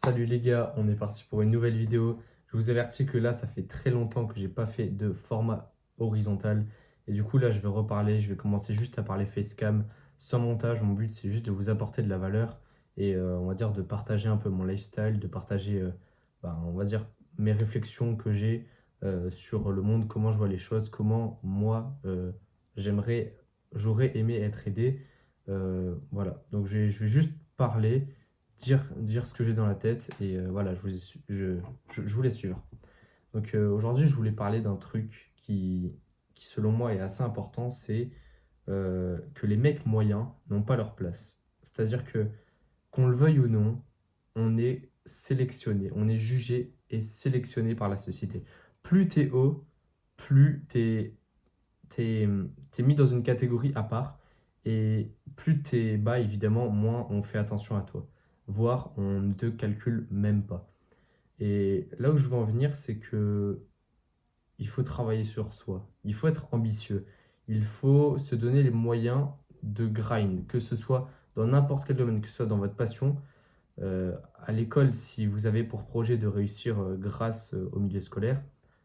Salut les gars, on est parti pour une nouvelle vidéo. Je vous avertis que là, ça fait très longtemps que j'ai pas fait de format horizontal. Et du coup, là, je vais reparler. Je vais commencer juste à parler facecam sans montage. Mon but, c'est juste de vous apporter de la valeur et on va dire de partager un peu mon lifestyle, de partager, on va dire, mes réflexions que j'ai sur le monde, comment je vois les choses, comment moi, j'aimerais, j'aurais aimé être aidé. Voilà, donc je vais juste parler dire ce que j'ai dans la tête et voilà, je vous laisse suivre. Donc aujourd'hui, je voulais parler d'un truc qui selon moi est assez important, c'est que les mecs moyens n'ont pas leur place. C'est-à-dire que qu'on le veuille ou non, on est sélectionné, on est jugé et sélectionné par la société. Plus t'es haut, plus t'es, t'es mis dans une catégorie à part. Et plus t'es bas, évidemment, moins on fait attention à toi. Voire on ne te calcule même pas. Et là où je veux en venir, c'est que il faut travailler sur soi. Il faut être ambitieux. Il faut se donner les moyens de grind, que ce soit dans n'importe quel domaine, que ce soit dans votre passion. À l'école, si vous avez pour projet de réussir grâce au milieu scolaire,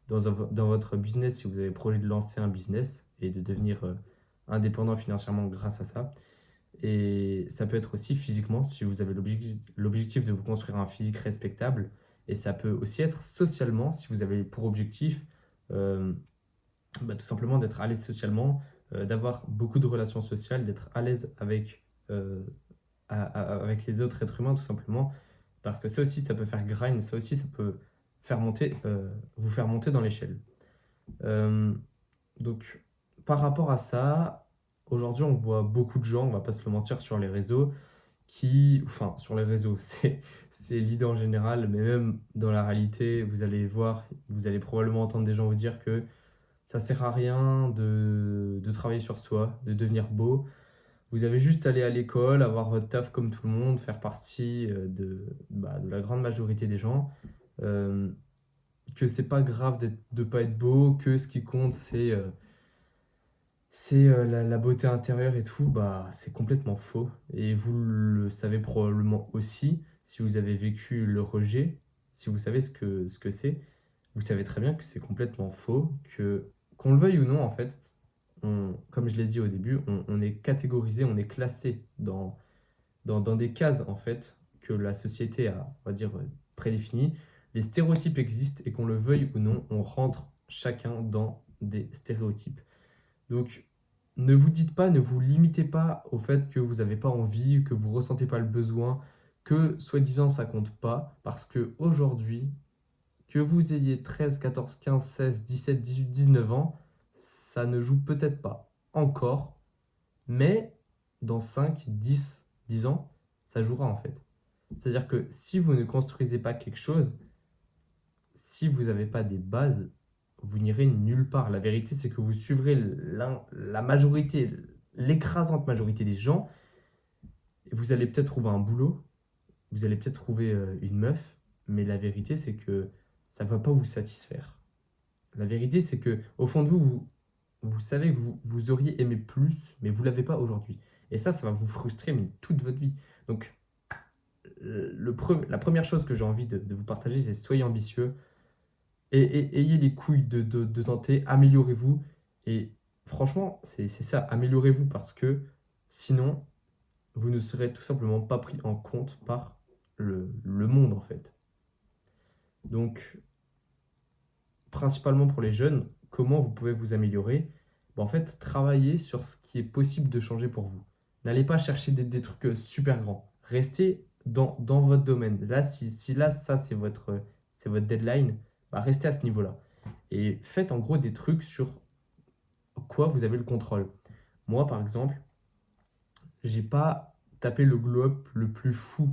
dans votre business, si vous avez projet de lancer un business et de devenir indépendant financièrement grâce à ça. Et ça peut être aussi physiquement, si vous avez l'objectif de vous construire un physique respectable. Et ça peut aussi être socialement, si vous avez pour objectif euh, tout simplement d'être à l'aise socialement, d'avoir beaucoup de relations sociales, d'être à l'aise avec les autres êtres humains, tout simplement. Parce que ça aussi, ça peut faire grind, ça aussi, ça peut vous faire monter dans l'échelle. Euh, donc, par rapport à ça, aujourd'hui, on voit beaucoup de gens, on va pas se le mentir, sur les réseaux, enfin, sur les réseaux, c'est l'idée en général, mais même dans la réalité, vous allez voir, vous allez probablement entendre des gens vous dire que ça sert à rien de travailler sur soi, de devenir beau. Vous avez juste à aller à l'école, avoir votre taf comme tout le monde, faire partie de la grande majorité des gens. Euh, que c'est pas grave de pas être beau, que ce qui compte c'est la beauté intérieure et tout, bah c'est complètement faux. Et vous le savez probablement aussi, si vous avez vécu le rejet, si vous savez ce que c'est, vous savez très bien que c'est complètement faux, que qu'on le veuille ou non en fait, comme je l'ai dit au début, on est catégorisé, on est classé dans des cases en fait que la société a, on va dire, prédéfinies. Les stéréotypes existent et qu'on le veuille ou non, on rentre chacun dans des stéréotypes. Donc, ne vous dites pas, ne vous limitez pas au fait que vous n'avez pas envie, que vous ressentez pas le besoin, que soi-disant ça compte pas, parce que aujourd'hui, que vous ayez 13, 14, 15, 16, 17, 18, 19 ans, ça ne joue peut-être pas encore, mais dans 5, 10 ans, ça jouera en fait. C'est-à-dire que si vous ne construisez pas quelque chose, si vous n'avez pas des bases, vous n'irez nulle part. La vérité, c'est que vous suivrez la majorité, l'écrasante majorité des gens, et vous allez peut-être trouver un boulot, vous allez peut-être trouver une meuf, mais la vérité, c'est que ça ne va pas vous satisfaire. La vérité, c'est que au fond de vous, vous savez que vous auriez aimé plus, mais vous ne l'avez pas aujourd'hui. Et ça va vous frustrer mais toute votre vie. Donc, la première chose que j'ai envie de vous partager, c'est soyez ambitieux, et ayez les couilles de tenter, améliorez-vous. Et franchement, c'est ça, améliorez-vous parce que sinon, vous ne serez tout simplement pas pris en compte par le monde en fait. Donc, principalement pour les jeunes, comment vous pouvez vous améliorer? En fait, travaillez sur ce qui est possible de changer pour vous. N'allez pas chercher des trucs super grands. Restez dans votre domaine. Là, si là, ça, c'est votre deadline, bah, restez à ce niveau-là. Et faites en gros des trucs sur quoi vous avez le contrôle. Moi, par exemple, j'ai pas tapé le glow-up le plus fou.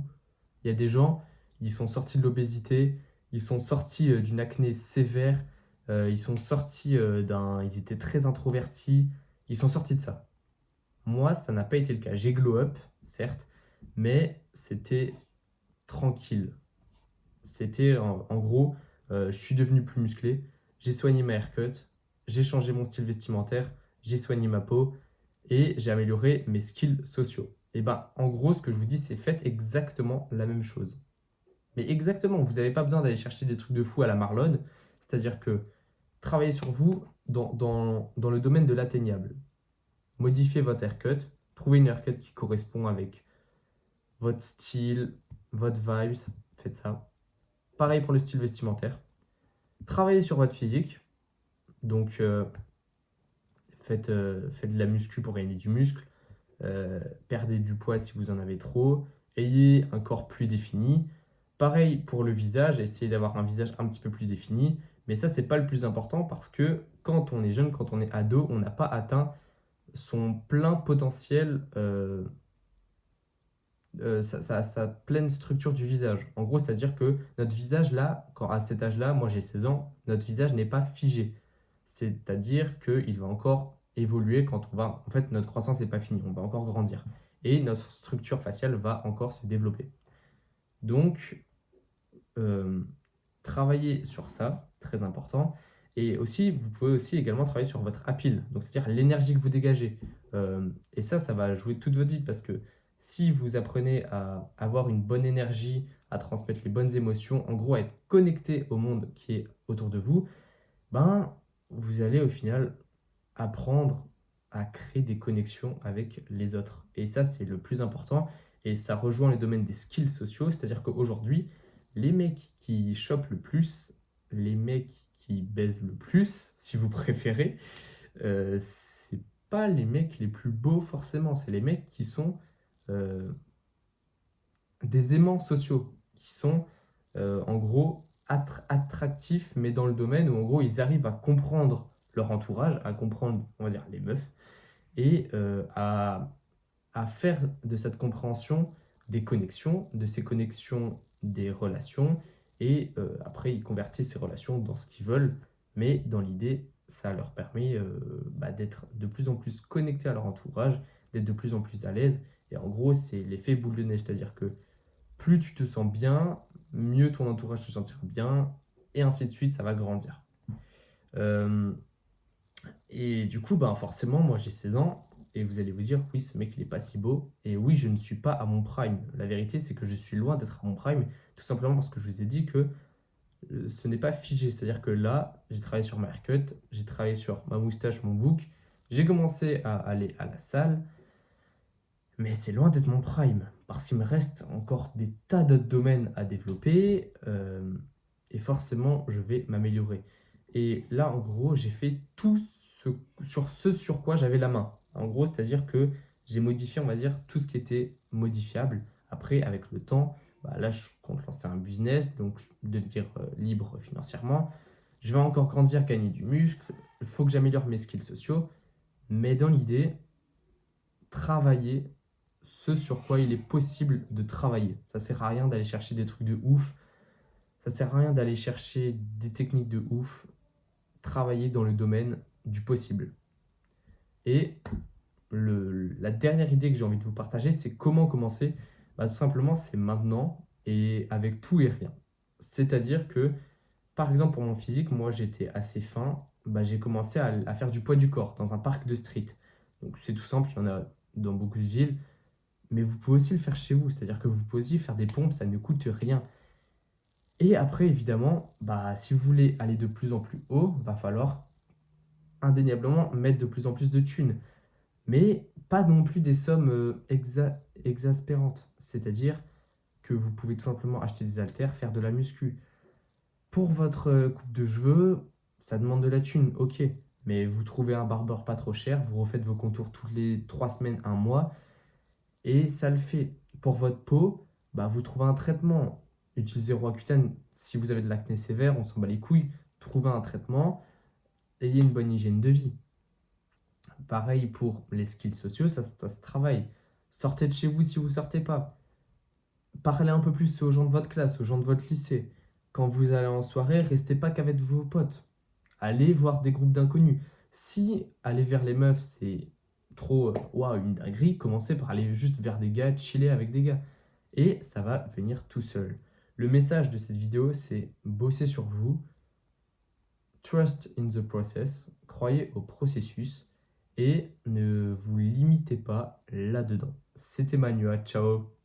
Il y a des gens, ils sont sortis de l'obésité, ils sont sortis d'une acné sévère, ils sont sortis ils étaient très introvertis, ils sont sortis de ça. Moi, ça n'a pas été le cas. J'ai glow-up, certes, mais c'était tranquille. C'était en gros, je suis devenu plus musclé, j'ai soigné ma haircut, j'ai changé mon style vestimentaire, j'ai soigné ma peau et j'ai amélioré mes skills sociaux. Et ben, en gros, ce que je vous dis, c'est faites exactement la même chose. Mais exactement, vous n'avez pas besoin d'aller chercher des trucs de fou à la Marlon. C'est-à-dire que travaillez sur vous dans le domaine de l'atteignable. Modifiez votre haircut, trouvez une haircut qui correspond avec votre style, votre vibes, faites ça. Pareil pour le style vestimentaire. Travaillez sur votre physique, donc faites de la muscu pour gagner du muscle, perdez du poids si vous en avez trop, ayez un corps plus défini. Pareil pour le visage, essayez d'avoir un visage un petit peu plus défini, mais ça c'est pas le plus important parce que quand on est jeune, quand on est ado, on n'a pas atteint son plein potentiel, sa pleine structure du visage. En gros, c'est-à-dire que notre visage là, à cet âge-là, moi j'ai 16 ans, notre visage n'est pas figé. C'est-à-dire qu'il va encore évoluer quand on va... En fait, notre croissance n'est pas finie, on va encore grandir. Et notre structure faciale va encore se développer. Donc, euh, travailler sur ça, très important. Et aussi, vous pouvez aussi également travailler sur votre appeal, donc c'est-à-dire l'énergie que vous dégagez. Et ça va jouer toute votre vie parce que si vous apprenez à avoir une bonne énergie, à transmettre les bonnes émotions, en gros à être connecté au monde qui est autour de vous, ben vous allez au final apprendre à créer des connexions avec les autres. Et ça, c'est le plus important. Et ça rejoint le domaine des skills sociaux, c'est-à-dire qu'aujourd'hui, les mecs qui chopent le plus, les mecs qui baisent le plus, si vous préférez, c'est pas les mecs les plus beaux forcément, c'est les mecs qui sont euh, des aimants sociaux, qui sont en gros attractifs, mais dans le domaine où en gros ils arrivent à comprendre leur entourage, à comprendre, on va dire, les meufs, et à faire de cette compréhension des connexions, de ces connexions des relations, et après ils convertissent ces relations dans ce qu'ils veulent, mais dans l'idée, ça leur permet d'être de plus en plus connectés à leur entourage, d'être de plus en plus à l'aise, et en gros c'est l'effet boule de neige, c'est-à-dire que plus tu te sens bien, mieux ton entourage se sentira bien, et ainsi de suite, ça va grandir. Euh, et du coup, ben forcément, moi j'ai 16 ans, et vous allez vous dire, oui, ce mec il est pas si beau, et oui, je ne suis pas à mon prime. La vérité, c'est que je suis loin d'être à mon prime, tout simplement parce que je vous ai dit que ce n'est pas figé. C'est-à-dire que là, j'ai travaillé sur ma haircut, j'ai travaillé sur ma moustache, mon bouc, j'ai commencé à aller à la salle, mais c'est loin d'être mon prime, parce qu'il me reste encore des tas d'autres domaines à développer, et forcément, je vais m'améliorer. Et là, en gros, j'ai fait tout ce sur quoi j'avais la main. En gros, c'est-à-dire que j'ai modifié, on va dire, tout ce qui était modifiable. Après, avec le temps, bah là, je compte lancer un business, donc devenir libre financièrement. Je vais encore grandir, gagner du muscle. Il faut que j'améliore mes skills sociaux. Mais dans l'idée, travailler ce sur quoi il est possible de travailler. Ça sert à rien d'aller chercher des trucs de ouf. Ça sert à rien d'aller chercher des techniques de ouf. Travailler dans le domaine du possible. Et la dernière idée que j'ai envie de vous partager, c'est comment commencer. Bah, tout simplement, c'est maintenant et avec tout et rien. C'est-à-dire que, par exemple, pour mon physique, moi j'étais assez fin. Bah, j'ai commencé à faire du poids du corps dans un parc de street. Donc c'est tout simple, il y en a dans beaucoup de villes. Mais vous pouvez aussi le faire chez vous, c'est-à-dire que vous pouvez aussi faire des pompes, ça ne coûte rien. Et après, évidemment, bah, si vous voulez aller de plus en plus haut, va falloir indéniablement mettre de plus en plus de thunes. Mais pas non plus des sommes exaspérantes. C'est-à-dire que vous pouvez tout simplement acheter des haltères, faire de la muscu. Pour votre coupe de cheveux, ça demande de la thune, ok. Mais vous trouvez un barbeur pas trop cher, vous refaites vos contours toutes les 3 semaines, un mois, et ça le fait. Pour votre peau, bah, vous trouvez un traitement. Utilisez Roaccutane si vous avez de l'acné sévère, on s'en bat les couilles. Trouvez un traitement, ayez une bonne hygiène de vie. Pareil pour les skills sociaux, ça se travaille. Sortez de chez vous si vous ne sortez pas. Parlez un peu plus aux gens de votre classe, aux gens de votre lycée. Quand vous allez en soirée, restez pas qu'avec vos potes. Allez voir des groupes d'inconnus. Si aller vers les meufs, c'est trop waouh, une dinguerie, commencez par aller juste vers des gars, chiller avec des gars. Et ça va venir tout seul. Le message de cette vidéo, c'est bosser sur vous, trust in the process, croyez au processus et ne vous limitez pas là-dedans. C'était Manua, ciao.